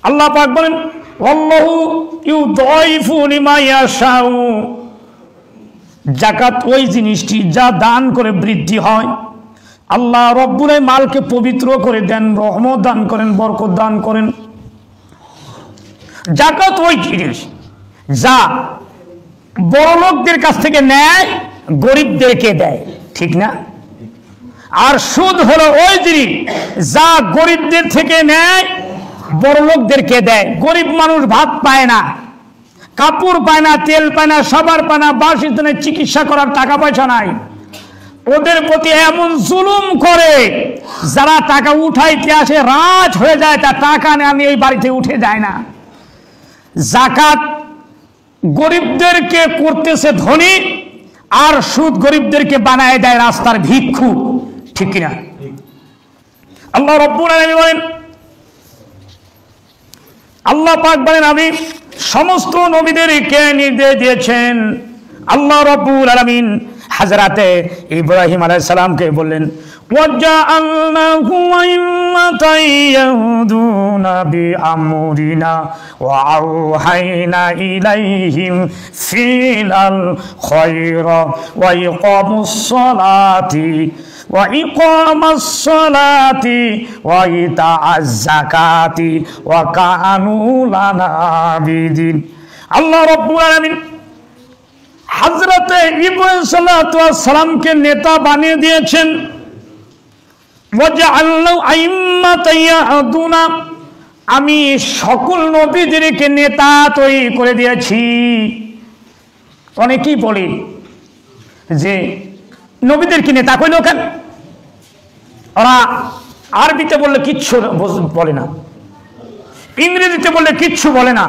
আল্লাহ পাক বলেন আল্লাহু ইউদাইফু লিমা ইয়াশাউ, যাকাত ওই জিনিসটি যা দান করে বৃদ্ধি হয়। আল্লাহ রব্বুল মালকে পবিত্র করে দেন, রহমত দান করেন, বরকত দান করেন। যাকাত ওই জিনিস যা বড় লোকদের কাছ থেকে নেয়, গরিবদেরকে দেয়, ঠিক না? আর সুদ হলো ওই জিনিস যা গরিবদের থেকে নেয়, বড় লোকদেরকে দেয়। গরিব মানুষ ভাত পায় না, কাপড় পায় না, তেল পায় না, সবার পায় না, বাসিন্দনে চিকিৎসা করার টাকা পয়সা নাই, ওদের প্রতি এমন জুলুম করে, যারা টাকা উঠাইতে আসে রাজ হয়ে যায়, তা টাকা নিয়ে এই বাড়িতে উঠে যায় না। যাকাত গরিবদেরকে করতেছে ধনী, আর সুদ গরিবদেরকে বানায় দেয় রাস্তার ভিক্ষু, ঠিক কিনা? আল্লাহ রব্বুল আলামিন বলেন, আল্লাহ পাক বলেন আমি সমস্ত নবীদেরকে নির্দেশ দিয়েছেন। আল্লাহ রব্বুল আলামিন হযরতে ইব্রাহিম আলাইহিস সালামকে বললেন ওয়াজআলনাহু আইম্মাতান ইয়াহদুনা বিআমরিনা ওয়া আওহাইনা ইলাইহিম ফিলাল খায়রা ওয়া ইকামুস সালাতি وإقام الصلاة وإيتاء الزكاة وكانوا لنا عابدين। আল্লাহ রাব্বুল আলামিন হযরতে ইব্রাহিম সাল্লাল্লাহু আলাইহি সাল্লামকে নেতা বানিয়ে দিয়েছেন। ওয়াজআলনাহু আইম্মাতান ইয়াহদুনা, আমি সকল নবীদেরকে নেতা তৈরি করে দিয়েছি। অনেকেই বলে যে নবীদেরকে নেতা কইল কেন? ওরা আরবিতে বললে কিচ্ছু বলে না, ইংরেজিতে বললে কিচ্ছু বলে না,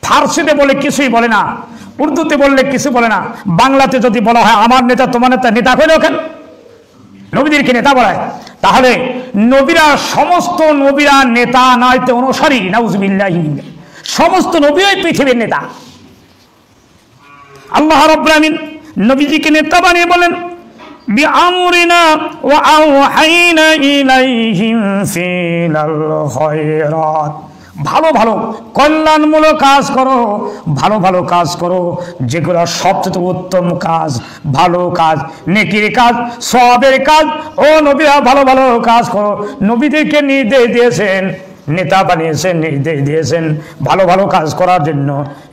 ফার্সিতে বলে কিছুই বলে না, উর্দুতে বললে কিছু বলে না, বাংলাতে যদি বলা হয় আমার নেতা তোমার নেতা, নেতা কইল কেন? নবীদেরকে নেতা বলায়। তাহলে নবীরা, সমস্ত নবীরা নেতা নয়তো অনুসারী, নাউজুবিল্লাহি। সমস্ত নবীই পৃথিবীর নেতা। আল্লাহ রাব্বুল আলামিন নবীজিকে নেতা বানিয়ে বলেন বিআমরিনা ওয়া আওহাইনা ইলাইহিম ফিলাল খায়রাত, ভালো ভালো কল্যাণমূলক কাজ করো, ভালো ভালো কাজ করো, যেগুলো সবচেয়ে উত্তম কাজ, ভালো কাজ, নেকির কাজ, সওয়াবের কাজ। ও নবীরা ভালো ভালো কাজ করো। নবীদেরকে নির্দেশ দিয়েছেন, নেতা বানিয়েছেন, নির্দেশ দিয়েছেন ভালো ভালো কাজ করার জন্য।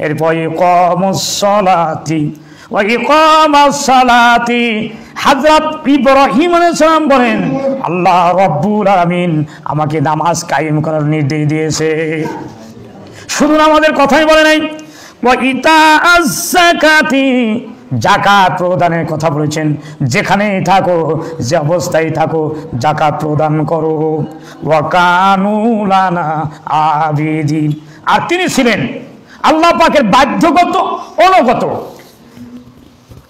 এরপর ইকামুস সালাতি ওয়া ইকামাস সালাতি, হযরত ইব্রাহিম আলাইহিস সালাম বলেন আল্লাহ রাব্বুল আলামিন আমাকে নামাজ কায়েম করার নির্দেশ দিয়েছে। শুধু নামাজের কথাই বলে নাই, ওয়া ইতাআজ যাকাতি, যাকাত প্রদানের কথা বলেছেন। যেখানেই থাকো, যে অবস্থায় থাকো, যাকাত প্রদান করো। ওয়া কানু লানা আবিদিন, আর তিনি ছিলেন আল্লাহ পাকের বাধ্যগত, অনুগত।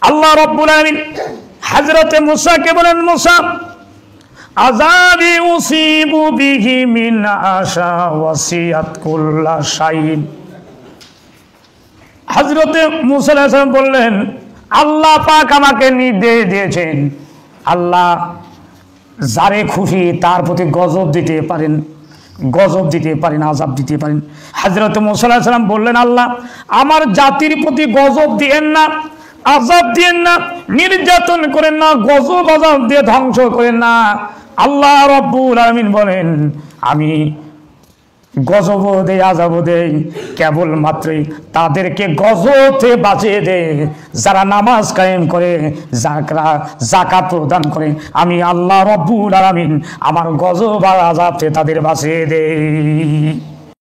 আল্লাহ রাব্বুল আলামিন হযরতে মুসাকে বলেন মুসা আযাবি উসিবু বিহি মিন আশা ওয়াসিয়াত কুল্লা শাইইন। হযরতে মুসা আলাইহিস সালাম বললেন আল্লাহ পাক আমাকে নির্দেশ দিয়েছেন, আল্লাহ যারে খুশি তার প্রতি গজব দিতে পারেন, গজব দিতে পারেন, আযাব দিতে পারেন। হযরতে মুসা আলাইহিস সালাম বললেন আল্লাহ আমার জাতির প্রতি গজব দিয়েন না, আযাব দিয়েন না, নির্যাতন করেন না, গজব আযাব দিয়ে ধ্বংস করেন না। আল্লাহ রাব্বুল আলামিন বলেন আমি গজব দেই, আযাব দেই কেবলমাত্রই তাদেরকে গজবতে বাঁচিয়ে দেয় যারা নামাজ কায়েম করে, যাকাত প্রদান করে। আমি আল্লাহ রাব্বুল আলামিন আমার গজব আর আযাব থেকে তাদের বাঁচিয়ে দেই।